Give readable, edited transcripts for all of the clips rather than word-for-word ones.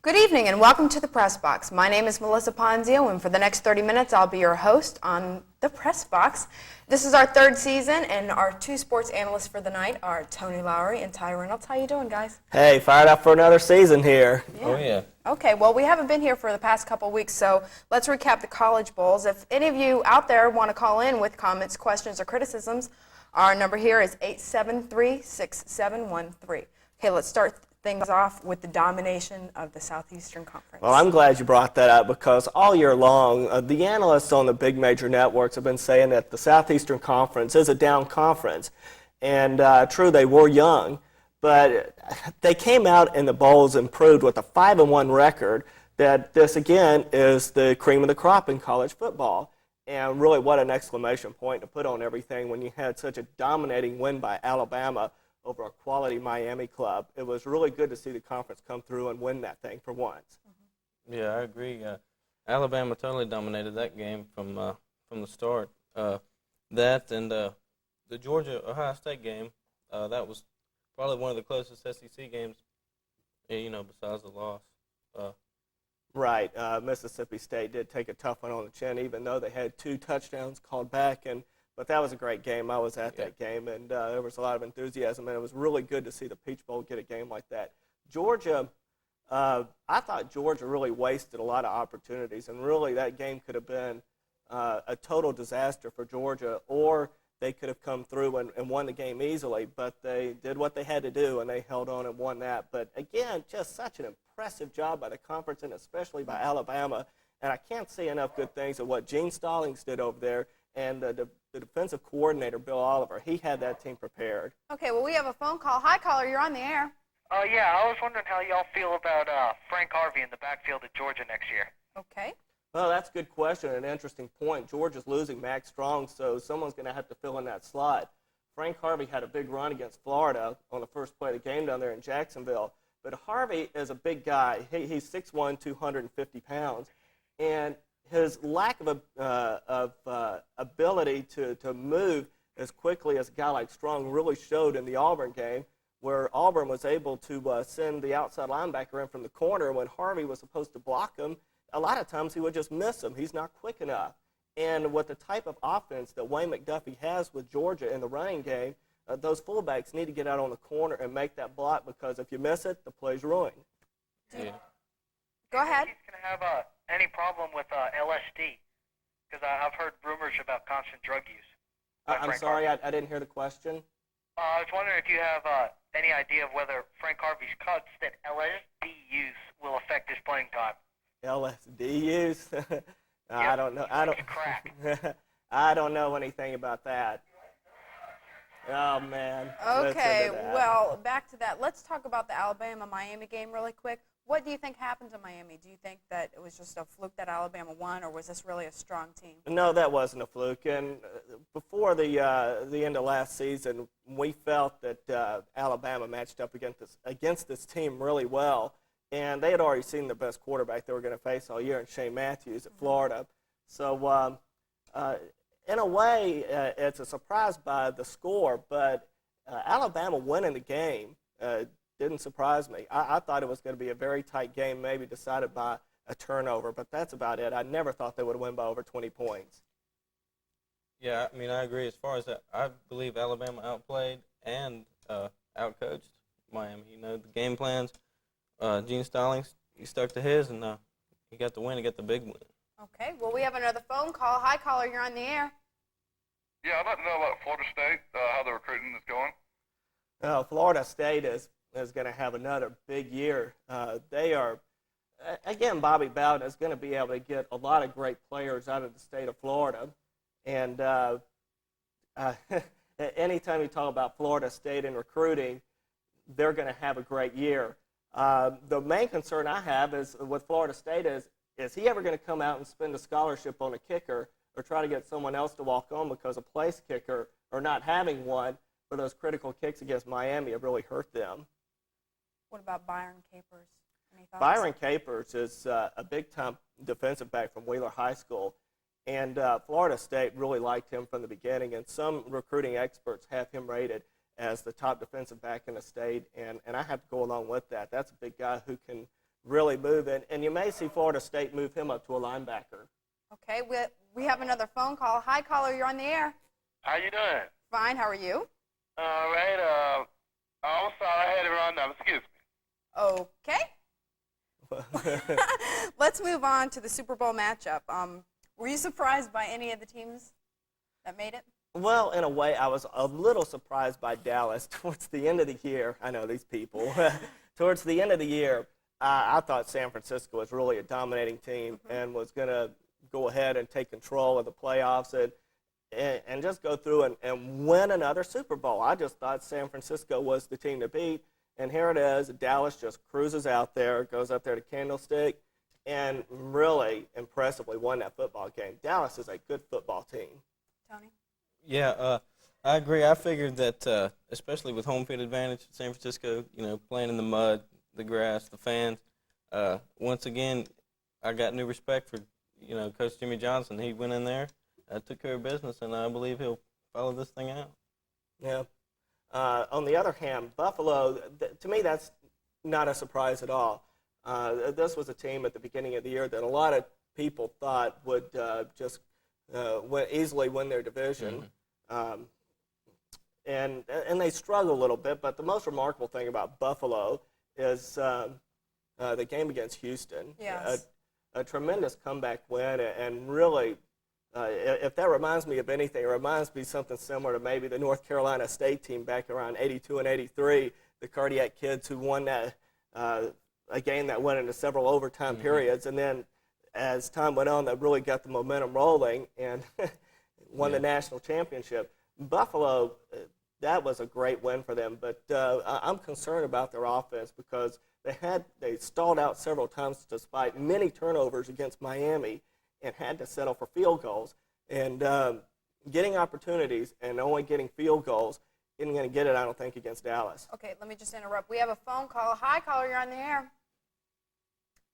Good evening and welcome to the Press Box. My name is Melissa Ponzio, and for the next 30 minutes I'll be your host on the Press Box. This is our third season, and our two sports analysts for the night are Tony Laughery and Ty Reynolds. How you doing, guys? Hey, fired up for another season here. Yeah. Oh, yeah. Okay, well, we haven't been here for the past couple weeks, so let's recap the college bowls. If any of you out there want to call in with comments, questions, or criticisms, our number here is 873-6713. Okay, let's start things off with the domination of the Southeastern Conference. Well, I'm glad you brought that up because all year long, the analysts on the big major networks have been saying that the Southeastern Conference is a down conference. And true, they were young, but they came out in the bowls and proved with a 5-1 record that this, again, is the cream of the crop in college football. And really, what an exclamation point to put on everything when you had such a dominating win by Alabama over a quality Miami club. It was really good to see the conference come through and win that thing for once. Yeah, I agree. Alabama totally dominated that game from the start. That and the Georgia-Ohio State game, that was probably one of the closest SEC games, besides the loss. Right. Mississippi State did take a tough one on the chin, even though they had 2 touchdowns called back. But that was a great game. I was at that game, and there was a lot of enthusiasm, and it was really good to see the Peach Bowl get a game like that. Georgia, I thought Georgia really wasted a lot of opportunities, and really that game could have been a total disaster for Georgia, or they could have come through and won the game easily, but they did what they had to do, and they held on and won that. But, again, just such an impressive job by the conference, and especially by Alabama, and I can't say enough good things of what Gene Stallings did over there. And the defensive coordinator, Bill Oliver, he had that team prepared. Okay, well, we have a phone call. Hi, caller, you're on the air. Yeah, I was wondering how y'all feel about Frank Harvey in the backfield at Georgia next year. Okay. Well, that's a good question and an interesting point. Georgia's losing Max Strong, so someone's going to have to fill in that slot. Frank Harvey had a big run against Florida on the first play of the game down there in Jacksonville. But Harvey is a big guy. He's 6'1", 250 pounds. And his lack of ability to move as quickly as a guy like Strong really showed in the Auburn game, where Auburn was able to send the outside linebacker in from the corner when Harvey was supposed to block him. A lot of times he would just miss him. He's not quick enough. And with the type of offense that Wayne McDuffie has with Georgia in the running game, those fullbacks need to get out on the corner and make that block, because if you miss it, the play's ruined. Yeah. Go ahead. He's going to have any problem with LSD? Because I've heard rumors about constant drug use. I'm sorry, I didn't hear the question. I was wondering if you have any idea of whether Frank Harvey's cuts that LSD use will affect his playing time. LSD use? I don't know. Crack. I don't know anything about that. Oh, man. Okay, well, back to that. Let's talk about the Alabama-Miami game really quick. What do you think happened to Miami? Do you think that it was just a fluke that Alabama won, or was this really a strong team? No, that wasn't a fluke. And before the end of last season, we felt that Alabama matched up against this team really well. And they had already seen the best quarterback they were going to face all year in Shane Matthews at Florida. So, in a way, it's a surprise by the score, but Alabama winning the game didn't surprise me. I thought it was going to be a very tight game, maybe decided by a turnover, but that's about it. I never thought they would win by over 20 points. Yeah, I mean, I agree. As far as that, I believe Alabama outplayed and outcoached Miami. The game plans, Gene Stallings, he stuck to his, and he got the win. He got the big win. Okay, well, we have another phone call. Hi, caller, you're on the air. Yeah, I'd like to know about Florida State, how the recruiting is going. Florida State is going to have another big year. They are, again, Bobby Bowden is going to be able to get a lot of great players out of the state of Florida. And anytime you talk about Florida State and recruiting, they're going to have a great year. The main concern I have is with Florida State is he ever going to come out and spend a scholarship on a kicker or try to get someone else to walk on because a place kicker or not having one for those critical kicks against Miami have really hurt them. What about Byron Capers? Any thoughts? Byron Capers is a big-time defensive back from Wheeler High School, and Florida State really liked him from the beginning, and some recruiting experts have him rated as the top defensive back in the state, and I have to go along with that. That's a big guy who can really moving. And you may see Florida State move him up to a linebacker. Okay, we have another phone call. Hi, caller, you're on the air. How you doing? Fine, how are you? All right. I'm sorry, I had it wrong number. Excuse me. Okay. Let's move on to the Super Bowl matchup. Were you surprised by any of the teams that made it? Well, in a way, I was a little surprised by Dallas towards the end of the year. I know these people. Towards the end of the year, I thought San Francisco was really a dominating team and was going to go ahead and take control of the playoffs and just go through and win another Super Bowl. I just thought San Francisco was the team to beat. And here it is. Dallas just cruises out there, goes up there to Candlestick, and really impressively won that football game. Dallas is a good football team. Tony? Yeah, I agree. I figured that, especially with home field advantage, San Francisco, playing in the mud, the grass, the fans. Once again, I got new respect for, Coach Jimmy Johnson. He went in there, took care of business, and I believe he'll follow this thing out. Yeah. On the other hand, Buffalo, to me, that's not a surprise at all. This was a team at the beginning of the year that a lot of people thought would just easily win their division. And they struggle a little bit, but the most remarkable thing about Buffalo is the game against Houston. Yes. A tremendous comeback win, and really, if that reminds me of anything, it reminds me something similar to maybe the North Carolina State team back around 82 and 83, the Cardiac Kids who won that a game that went into several overtime periods, and then as time went on, that really got the momentum rolling and won the national championship. Buffalo, that was a great win for them, but I'm concerned about their offense because they stalled out several times despite many turnovers against Miami and had to settle for field goals. And getting opportunities and only getting field goals isn't going to get it, I don't think, against Dallas. Okay, let me just interrupt. We have a phone call. Hi, caller, you're on the air.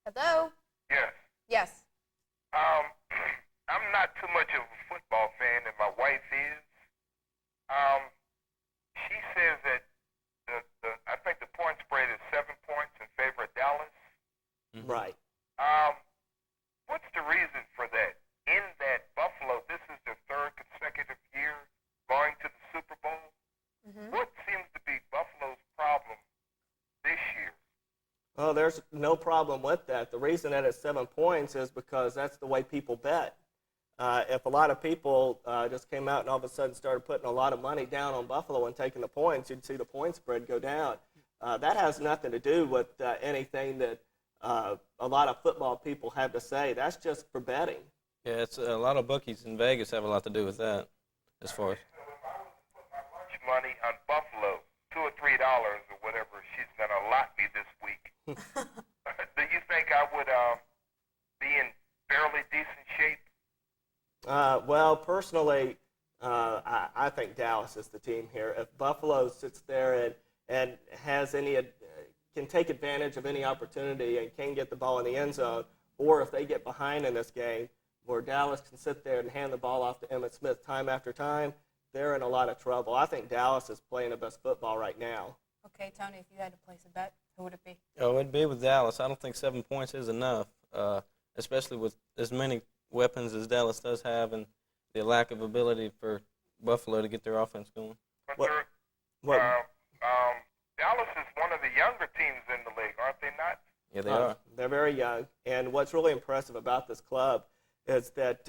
Hello? Yes. Yes. I'm not too much of a football fan, and my wife is. She says that I think the point spread is 7 points in favor of Dallas. Right. What's the reason for that? In that Buffalo, this is their third consecutive year going to the Super Bowl. What seems to be Buffalo's problem this year? Well, there's no problem with that. The reason that it's 7 points is because that's the way people bet. If a lot of people just came out and all of a sudden started putting a lot of money down on Buffalo and taking the points, you'd see the point spread go down. That has nothing to do with anything that a lot of football people have to say. That's just for betting. Yeah, it's a lot of bookies in Vegas have a lot to do with that, as far as. Money on Buffalo, $2 or $3 or whatever she's going to allot me this week. Do you think I would be in fairly decent shape? Well, personally, I think Dallas is the team here. If Buffalo sits there and has can take advantage of any opportunity and can get the ball in the end zone, or if they get behind in this game where Dallas can sit there and hand the ball off to Emmitt Smith time after time, they're in a lot of trouble. I think Dallas is playing the best football right now. Okay, Tony, if you had to place a bet, who would it be? Oh, it'd be with Dallas. I don't think 7 points is enough, especially with as many weapons as Dallas does have and the lack of ability for Buffalo to get their offense going. But Dallas is one of the younger teams in the league, aren't they not? Yeah, they are. They're very young. And what's really impressive about this club is that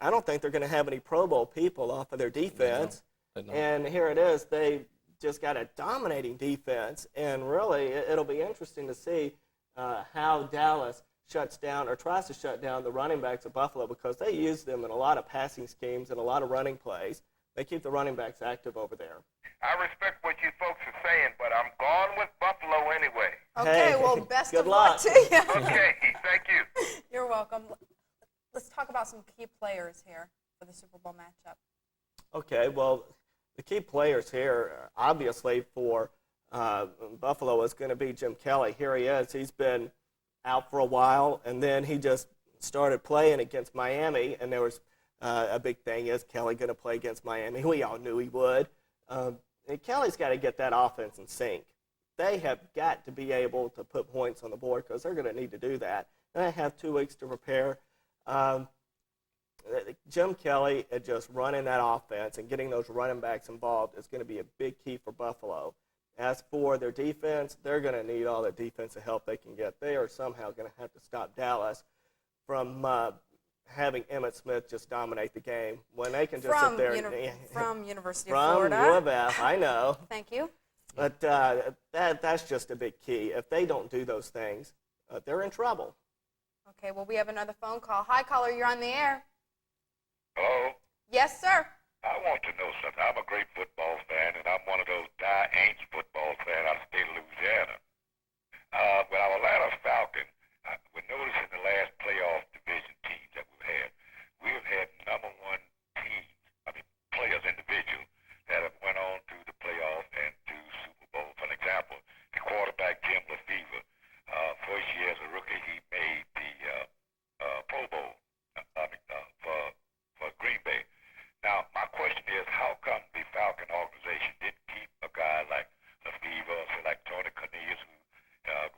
I don't think they're going to have any Pro Bowl people off of their defense. They don't. And here it is. They just got a dominating defense. And really, it'll be interesting to see how Dallas shuts down or tries to shut down the running backs of Buffalo because they use them in a lot of passing schemes and a lot of running plays. They keep the running backs active over there. I respect what you folks are saying, but I'm gone with Buffalo anyway. Okay, Hey, well, best good of luck luck. to you. Okay, thank you. You're welcome. Let's talk about some key players here for the Super Bowl matchup. Okay, well, the key players here, obviously, for Buffalo is going to be Jim Kelly. Here he is. He's been out for a while, and then he just started playing against Miami, and there was a big thing, is Kelly going to play against Miami? We all knew he would. And Kelly's got to get that offense in sync. they have got to be able to put points on the board because they're going to need to do that. And they have 2 weeks to prepare. Jim Kelly just running that offense and getting those running backs involved is going to be a big key for Buffalo. As for their defense, they're going to need all the defensive help they can get. They are somehow going to have to stop Dallas from having Emmitt Smith just dominate the game when they can just sit there. From University of From Florida. U of F, I know. Thank you. But that's just a big key. If they don't do those things, they're in trouble. Okay, well, we have another phone call. Hi, caller, you're on the air. Hello? Yes, sir. I want to know something. I'm a great football fan, and I'm one of those die-ain't football fans out of the state of Louisiana. With our Atlanta Falcons, we noticed in the last playoff division teams that we've had number one teams, players, individuals, that have went on to the playoff and to Super Bowl. For example, the quarterback, Jim LaFever, first year as a rookie, he made the Pro Bowl for Green Bay. Now, my question is, how come the Falcon organization didn't keep a guy like LaFever, or like Tony Cornelius, who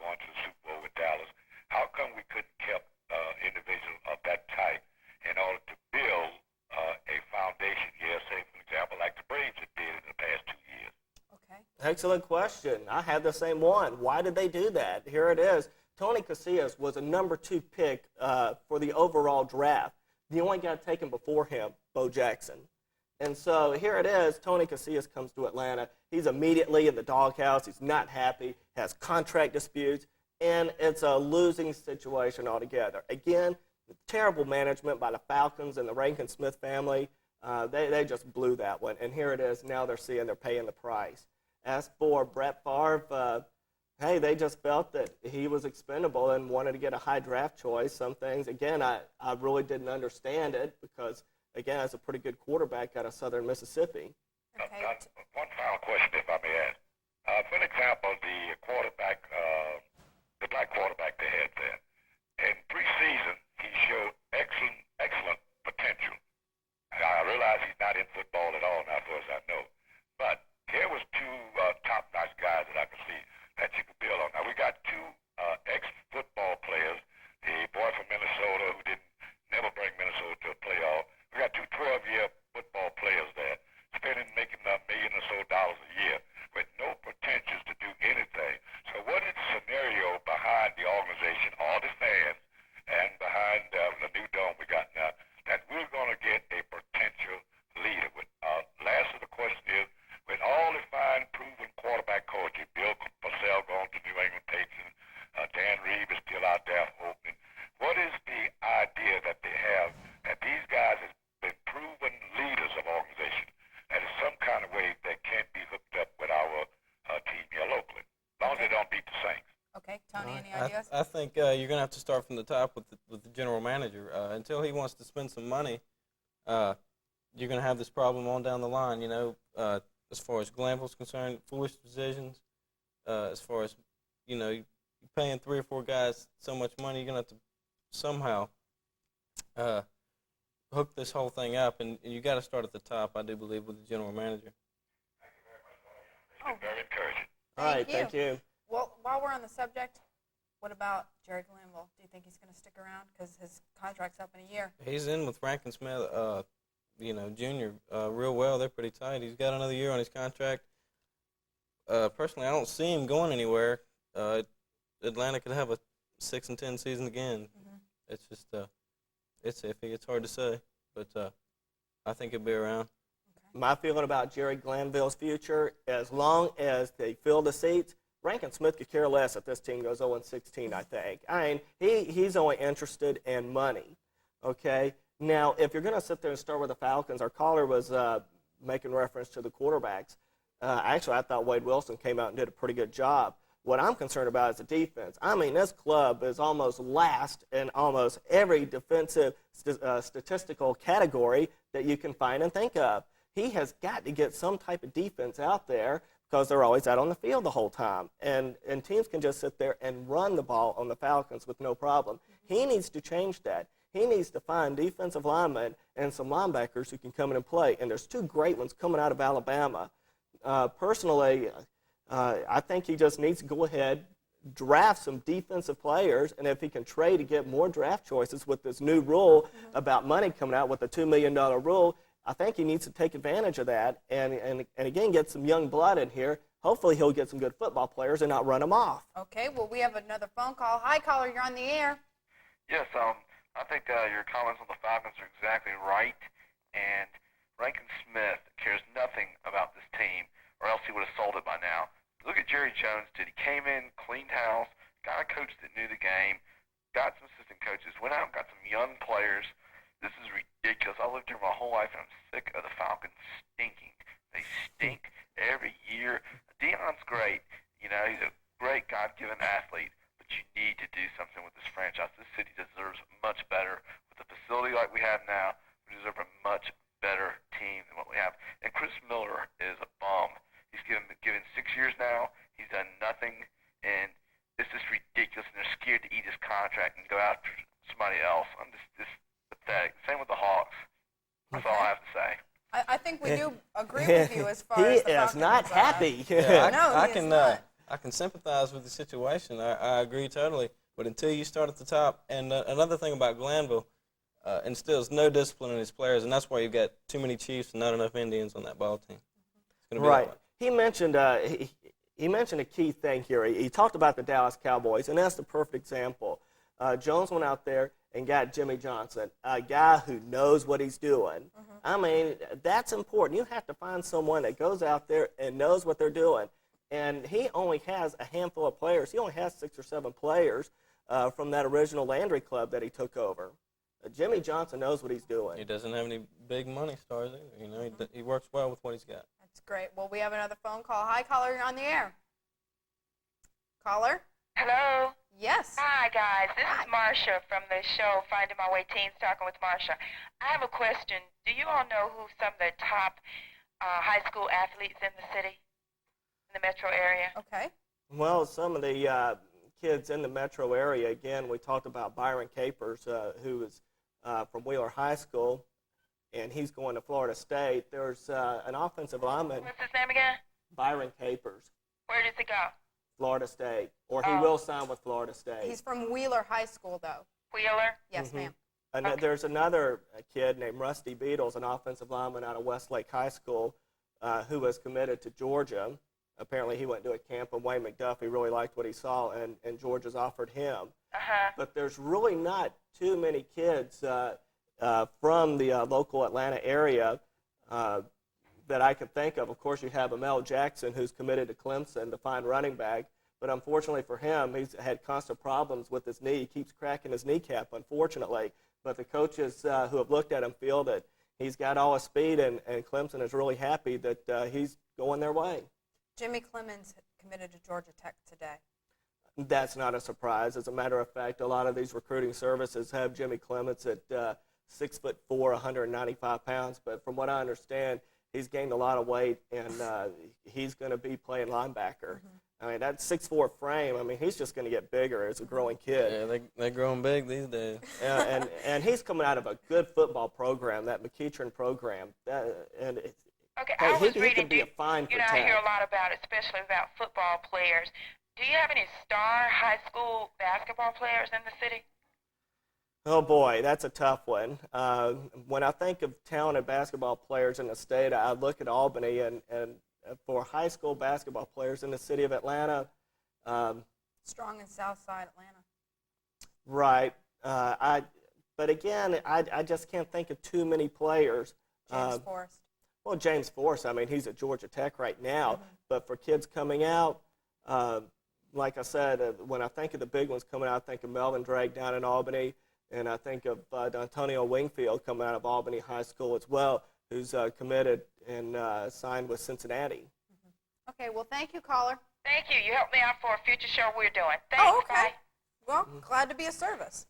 going to the Super Bowl with Dallas? How come we couldn't keep individuals of that type in order to build a foundation here, say, for example, like the Braves had did in the past 2 years? Okay. Excellent question. I had the same one. Why did they do that? Here it is. Tony Casillas was a number 2 pick for the overall draft. The only guy taken before him, Bo Jackson. And so here it is. Tony Casillas comes to Atlanta. He's immediately in the doghouse. He's not happy, has contract disputes, and it's a losing situation altogether. Again, terrible management by the Falcons and the Rankin-Smith family. They just blew that one. And here it is. Now they're paying the price. As for Brett Favre, hey, they just felt that he was expendable and wanted to get a high draft choice. Some things, again, I really didn't understand it because, again, that's a pretty good quarterback out of southern Mississippi. Okay. One final question, if I may ask. For example, the quarterback, the black quarterback they had there, in preseason, he showed excellent potential. I realize he's not in football at all now, as far as I know. But here was 2 top-notch guys that I could see that you could build on. Now, we got 2 ex-football players, the boy from Minnesota who never bring Minnesota to a playoff. We got 2 12-year football players there, making $1 million or so a year with no potentials to do anything. So what is the scenario behind the organization, all the fans, and behind the new dome we got now, that we're going to get a potential leader? Last of the question is, with all the fine, proven quarterback coaches, Bill Parcells going to New England Patriots, Dan Reeves is still out there hoping. What is the idea that they have that these guys have been proven leaders of organization, that is some kind of way that can't be hooked up with our team here locally, as long as they don't beat the Saints? Okay, Tony, any ideas? I think you're going to have to start from the top with the general manager. Until he wants to spend some money, you're going to have this problem on down the line, as far as Glanville's concerned, foolish decisions. As far as, you're paying 3 or 4 guys so much money, you're going to have to somehow hook this whole thing up, and you got to start at the top, I do believe, with the general manager. Oh, Very encouraging. All right, thank you. Well, while we're on the subject, what about Jerry Glanville? Do you think he's going to stick around because his contract's up in a year? He's in with Rankin-Smith, Junior, real well. They're pretty tight. He's got another year on his contract. Personally, I don't see him going anywhere. Atlanta could have a 6-10 season again. Mm-hmm. It's just, it's iffy. It's hard to say, but I think he'll be around. Okay. My feeling about Jerry Glanville's future, as long as they fill the seats, Rankin-Smith could care less if this team goes 0-16, I think. He's only interested in money, okay? Now, if you're going to sit there and start with the Falcons, our caller was making reference to the quarterbacks. Actually, I thought Wade Wilson came out and did a pretty good job. What I'm concerned about is the defense. This club is almost last in almost every defensive statistical category that you can find and think of. He has got to get some type of defense out there because they're always out on the field the whole time. And teams can just sit there and run the ball on the Falcons with no problem. He needs to change that. He needs to find defensive linemen and some linebackers who can come in and play. And there's 2 great ones coming out of Alabama. Personally, I think he just needs to go ahead, draft some defensive players, and if he can trade to get more draft choices with this new rule about money coming out with the $2 million rule, I think he needs to take advantage of that and again get some young blood in here. Hopefully he'll get some good football players and not run them off. Okay, well, we have another phone call. Hi, caller, you're on the air. Yes, I think your comments on the Falcons are exactly right. And Rankin Smith cares nothing about this team, or else he would have sold it by now. Look at Jerry Jones did. He came in, cleaned house, got a coach that knew the game, got some assistant coaches, went out and got some young players. This is ridiculous. I lived here my whole life, and I'm sick of the Falcons stinking. They stink every year. Deion's great. You know, he's a great God-given athlete, but you need to do something with this franchise. This city deserves much better. With a facility like we have now, we deserve a much better team than what we have. And Chris Miller is a bum. He's given 6 years now. He's done nothing, and this is ridiculous. And they're scared to eat his contract and go after somebody else. I'm just pathetic. Same with the Hawks. That's all I have to say. I think we do agree with you as far as the Falcons. He is not happy. Yeah, No, I he can is not. I can sympathize with the situation. I agree totally. But until you start at the top, and another thing about Glanville, instills no discipline in his players, and that's why you've got too many Chiefs and not enough Indians on that ball team. It's gonna be Right. that way. He mentioned a key thing here. He talked about the Dallas Cowboys, and that's the perfect example. Jones went out there and got Jimmy Johnson, a guy who knows what he's doing. I mean, that's important. You have to find someone that goes out there and knows what they're doing. And he only has a handful of players. He only has 6 or 7 players from that original Landry club that he took over. Jimmy Johnson knows what he's doing. He doesn't have any big money stars either. You know, he works well with what he's got. That's great. Well, we have another phone call. Hi, caller, you're on the air. Caller? Hello. Yes. Hi, guys. This Hi. is Marsha from the show Finding My Way Teens, talking with Marsha. I have a question. Do you all know who some of the top high school athletes in the city, in the metro area? Okay. Well, some of the kids in the metro area, again, we talked about Byron Capers, who is from Wheeler High School, and he's going to Florida State. There's an offensive lineman, What's his name again? Byron Capers, Where does he go? Florida State, or he Oh. will sign with Florida State. He's from Wheeler High School, though. Wheeler? Yes, ma'am. And Okay. there's another kid named Rusty Beatles, an offensive lineman out of Westlake High School, who was committed to Georgia. Apparently, he went to a camp, and Wayne McDuffie really liked what he saw, and Georgia's offered him. Uh-huh. But there's really not too many kids from the local Atlanta area that I can think of. Of course, you have Amel Jackson, who's committed to Clemson to find running back. But unfortunately for him, he's had constant problems with his knee. He keeps cracking his kneecap, unfortunately. But the coaches who have looked at him feel that he's got all his speed, and Clemson is really happy that he's going their way. Jimmy Clemens committed to Georgia Tech today. That's not a surprise. As a matter of fact, a lot of these recruiting services have Jimmy Clements at 6'4", 195 pounds. But from what I understand, he's gained a lot of weight, and he's going to be playing linebacker. I mean, that 6'4" frame, I mean, he's just going to get bigger as a growing kid. Yeah, they're growing big these days. And he's coming out of a good football program, that McEachern program. Okay, Hey, I was he reading, could be a fine you know, for I hear Tech. a lot about it, especially about football players. Do you have any star high school basketball players in the city? Oh, boy, that's a tough one. When I think of talented basketball players in the state, I look at Albany, and for high school basketball players in the city of Atlanta, Strong in Southside Atlanta. right. But again, I just can't think of too many players. James Forrest. Well, James Forrest, I mean, he's at Georgia Tech right now. But for kids coming out, like I said, when I think of the big ones coming out, I think of Melvin Drake down in Albany, and I think of Antonio Wingfield coming out of Albany High School as well, who's committed and signed with Cincinnati. Okay, well, thank you, caller. Thank you. You helped me out for a future show we're doing. Thanks. Oh, okay. Bye. Well, glad to be of service.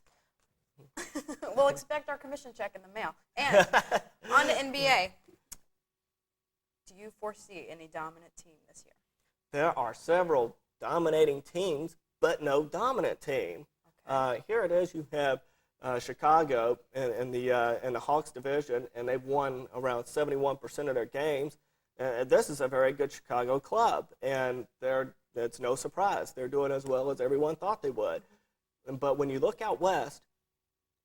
We'll expect our commission check in the mail. And on to NBA. Do you foresee any dominant team this year? There are several dominating teams, but no dominant team. Okay. Here it is. You have Chicago in the Hawks division, and they've won around 71% of their games. This is a very good Chicago club, and it's no surprise. They're doing as well as everyone thought they would. But when you look out west,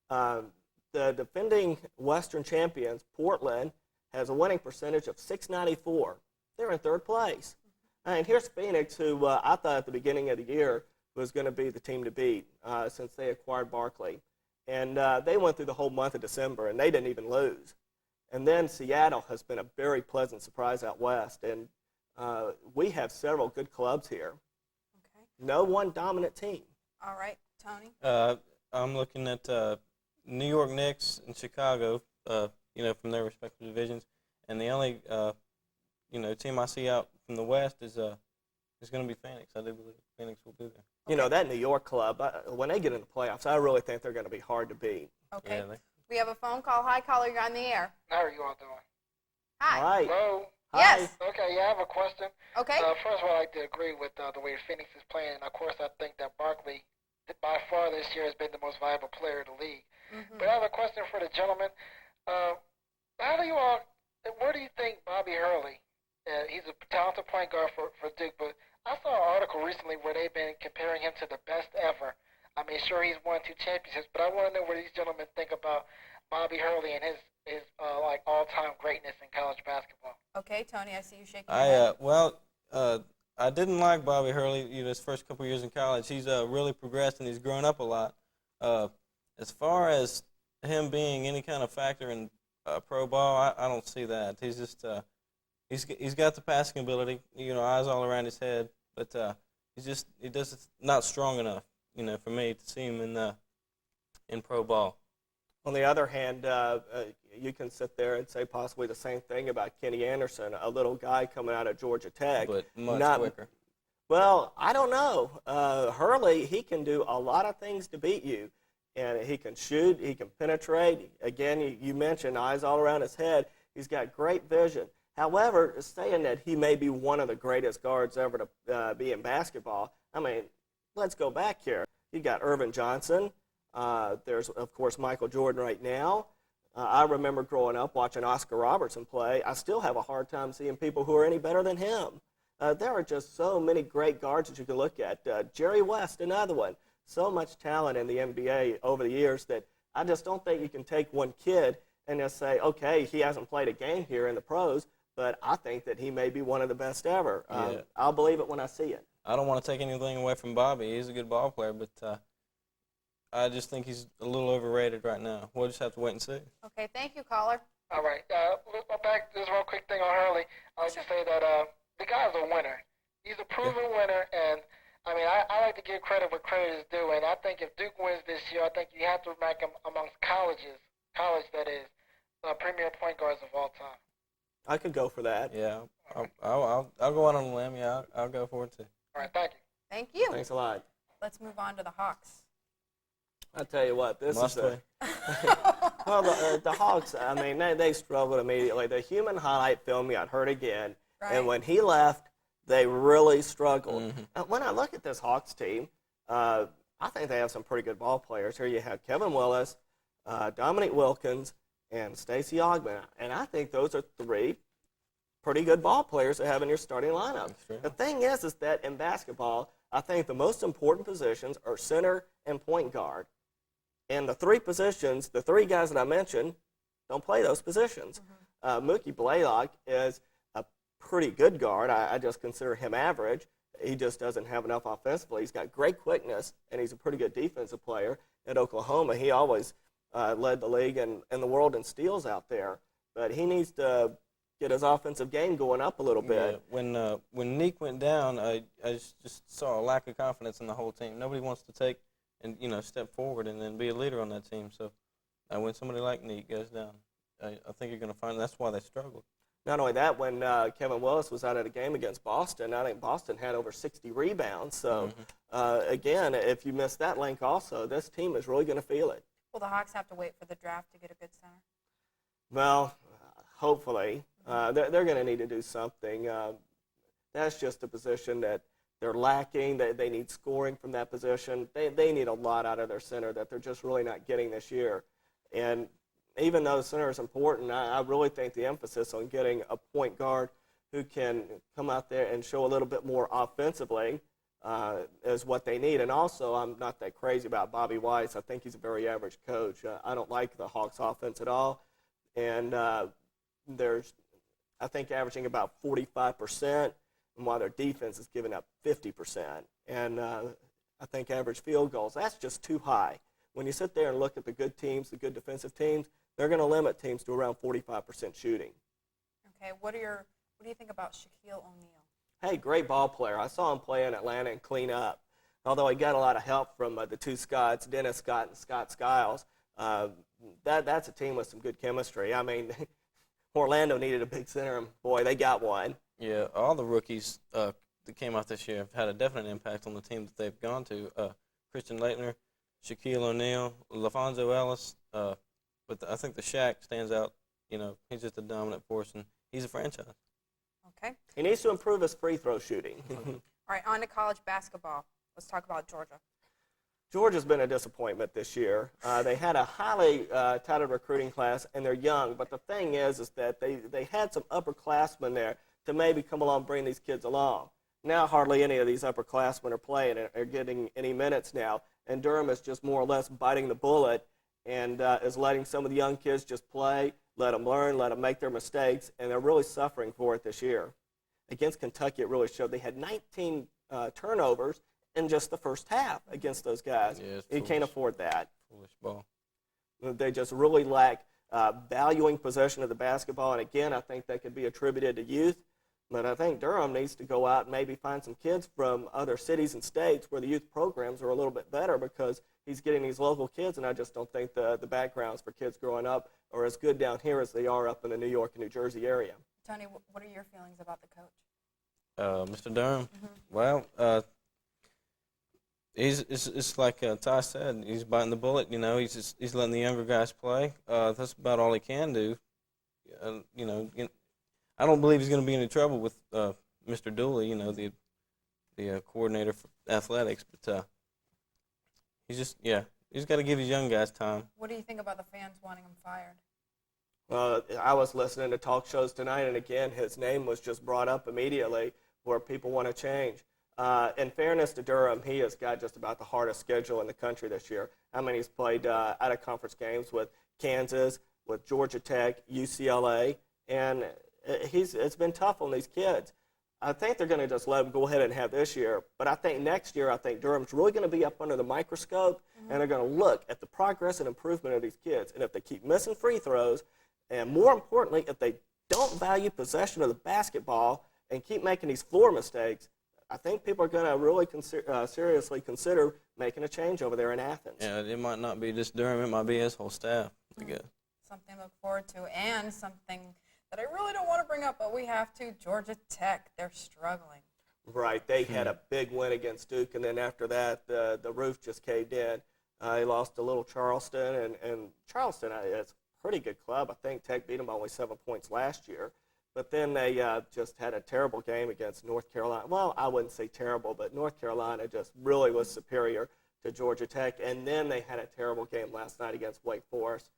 the defending Western champions, Portland, has a winning percentage of .694. They're in third place. And here's Phoenix, who I thought at the beginning of the year was going to be the team to beat since they acquired Barkley. And they went through the whole month of December, and they didn't even lose. And then Seattle has been a very pleasant surprise out west. And we have several good clubs here. Okay. No one dominant team. All right, Tony. I'm looking at New York Knicks and Chicago, from their respective divisions, and the only team I see out from the West is going to be Phoenix. I do believe Phoenix will be there. You know, that New York club, when they get in the playoffs, I really think they're going to be hard to beat. Okay. Yeah, We have a phone call. Hi, caller. You're on the air. How are you all doing? Hi. All right. Hello? Yes. Okay, yeah, I have a question. Okay. First of all, I'd like to agree with the way Phoenix is playing. And of course, I think that Barkley, by far this year, has been the most valuable player in the league. Mm-hmm. But I have a question for the gentleman. Where do you think Bobby Hurley, he's a talented point guard for Duke, but I saw an article recently where they've been comparing him to the best ever. I mean, sure, he's won 2 championships, but I want to know what these gentlemen think about Bobby Hurley and his all-time greatness in college basketball. Okay, Tony, I see you shaking your head. I didn't like Bobby Hurley, his first couple years in college. He's really progressed and he's grown up a lot. As far as him being any kind of factor in pro ball, I don't see that. He's just he's got the passing ability, eyes all around his head, but he's not strong enough, for me to see him in pro ball. On the other hand, you can sit there and say possibly the same thing about Kenny Anderson, a little guy coming out of Georgia Tech. But much quicker. Well, I don't know. Hurley, he can do a lot of things to beat you. And he can shoot, he can penetrate. Again, you mentioned eyes all around his head. He's got great vision. However, saying that he may be one of the greatest guards ever to be in basketball, I mean, let's go back here. You got Irvin Johnson. There's, of course, Michael Jordan right now. I remember growing up watching Oscar Robertson play. I still have a hard time seeing people who are any better than him. There are just so many great guards that you can look at. Jerry West, another one. So much talent in the NBA over the years that I just don't think you can take one kid and just say, okay, he hasn't played a game here in the pros, but I think that he may be one of the best ever. Yeah. I'll believe it when I see it. I don't want to take anything away from Bobby. He's a good ball player, but I just think he's a little overrated right now. We'll just have to wait and see. Okay, thank you, caller. All right. Back just one quick thing on Hurley. I like to say that the guy's a winner. He's a proven winner, and I mean, I like to give credit where credit is due, and I think if Duke wins this year, I think you have to rank him amongst college that is, premier point guards of all time. I could go for that. Yeah, I'll go out on a limb. Yeah, I'll go for it too. All right, thank you. Thank you. Thanks a lot. Let's move on to the Hawks. I'll tell you what, this Must is well, the Hawks, I mean, they struggled immediately. The human highlight film got hurt again, Right. and when he left, they really struggled. Mm-hmm. When I look at this Hawks team, I think they have some pretty good ball players. Here you have Kevin Willis, Dominique Wilkins, and Stacey Ogman. And I think those are 3 pretty good ball players to have in your starting lineup. The thing is that in basketball, I think the most important positions are center and point guard. And the 3 positions, the 3 guys that I mentioned, don't play those positions. Mookie Blaylock is a pretty good guard. I just consider him average. He just doesn't have enough offensively. He's got great quickness, and he's a pretty good defensive player. At Oklahoma, he always led the league and the world in steals out there. But he needs to get his offensive game going up a little bit. Yeah, when Neek went down, I just saw a lack of confidence in the whole team. Nobody wants to take and step forward and then be a leader on that team. So when somebody like Neek goes down, I think you're going to find that's why they struggled. Not only that, when Kevin Willis was out of the game against Boston, I think Boston had over 60 rebounds. So, again, if you miss that link also, this team is really going to feel it. Will the Hawks have to wait for the draft to get a good center? Well, hopefully. They're going to need to do something. That's just a position that they're lacking. They need scoring from that position. They need a lot out of their center that they're just really not getting this year. And even though center is important, I really think the emphasis on getting a point guard who can come out there and show a little bit more offensively is what they need. And also, I'm not that crazy about Bobby Weiss. I think he's a very average coach. I don't like the Hawks offense at all. And there's, I think, averaging about 45%, and while their defense is giving up 50%. And I think average field goals, that's just too high. When you sit there and look at the good teams, the good defensive teams, they're going to limit teams to around 45% shooting. Okay, what do you think about Shaquille O'Neal? Hey, great ball player. I saw him play in Atlanta and clean up. Although he got a lot of help from the two Scotts, Dennis Scott and Scott Skiles. That's a team with some good chemistry. I mean, Orlando needed a big center, and boy, they got one. Yeah, all the rookies that came out this year have had a definite impact on the team that they've gone to. Christian Laettner, Shaquille O'Neal, LaFonso Ellis. But I think the Shaq stands out. You know, he's just a dominant force, and he's a franchise. Okay. He needs to improve his free throw shooting. All right, on to college basketball. Let's talk about Georgia. Georgia's been a disappointment this year. They had a highly touted recruiting class, and they're young. But the thing is that they had some upperclassmen there to maybe come along and bring these kids along. Now hardly any of these upperclassmen are playing and are getting any minutes now. And Durham is just more or less biting the bullet and is letting some of the young kids just play, let them learn, let them make their mistakes, and they're really suffering for it this year. Against Kentucky, it really showed. They had 19 turnovers in just the first half against those guys. Yeah, you can't afford that. Foolish ball. They just really lack valuing possession of the basketball, and again, I think that could be attributed to youth. But I think Durham needs to go out and maybe find some kids from other cities and states where the youth programs are a little bit better, because he's getting these local kids, and I just don't think the backgrounds for kids growing up are as good down here as they are up in the New York and New Jersey area. Tony, what are your feelings about the coach? Mr. Durham, well, it's like Ty said, he's biting the bullet. You know, he's letting the younger guys play. That's about all he can do. You know, I don't believe he's going to be in any trouble with Mr. Dooley, you know, the coordinator for athletics. But he's got to give his young guys time. What do you think about the fans wanting him fired? I was listening to talk shows tonight, and again, his name was just brought up immediately where people want to change. In fairness to Durham, he has got just about the hardest schedule in the country this year. I mean, he's played out-of-conference games with Kansas, with Georgia Tech, UCLA, and it's been tough on these kids. I think they're going to just let him go ahead and have this year. But I think next year, I think Durham's really going to be up under the microscope, and they're going to look at the progress and improvement of these kids. And if they keep missing free throws, and more importantly, if they don't value possession of the basketball and keep making these floor mistakes, I think people are going to really seriously consider making a change over there in Athens. Yeah, it might not be just Durham. It might be his whole staff, I guess. Something to look forward to, and something that I really don't want to bring up, but we have to. Georgia Tech, they're struggling. Right. They had a big win against Duke, and then after that, the roof just caved in. They lost to Little Charleston, and Charleston is a pretty good club. I think Tech beat them by only 7 points last year. But then they just had a terrible game against North Carolina. Well, I wouldn't say terrible, but North Carolina just really was superior to Georgia Tech. And then they had a terrible game last night against Wake Forest.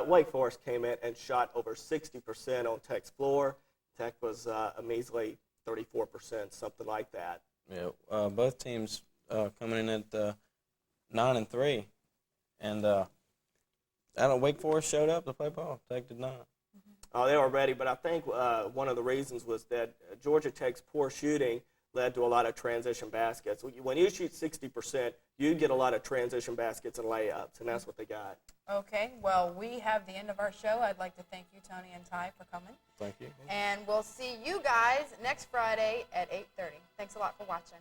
Wake Forest came in and shot over 60% on Tech's floor. Tech was a measly 34%, something like that. Yeah, both teams coming in at 9-3, and Wake Forest showed up to play ball. Tech did not. They were ready, but I think one of the reasons was that Georgia Tech's poor shooting led to a lot of transition baskets. When you shoot 60%, you get a lot of transition baskets and layups, and that's what they got. Okay, well, we have the end of our show. I'd like to thank you, Tony and Ty, for coming. Thank you. And we'll see you guys next Friday at 8:30. Thanks a lot for watching.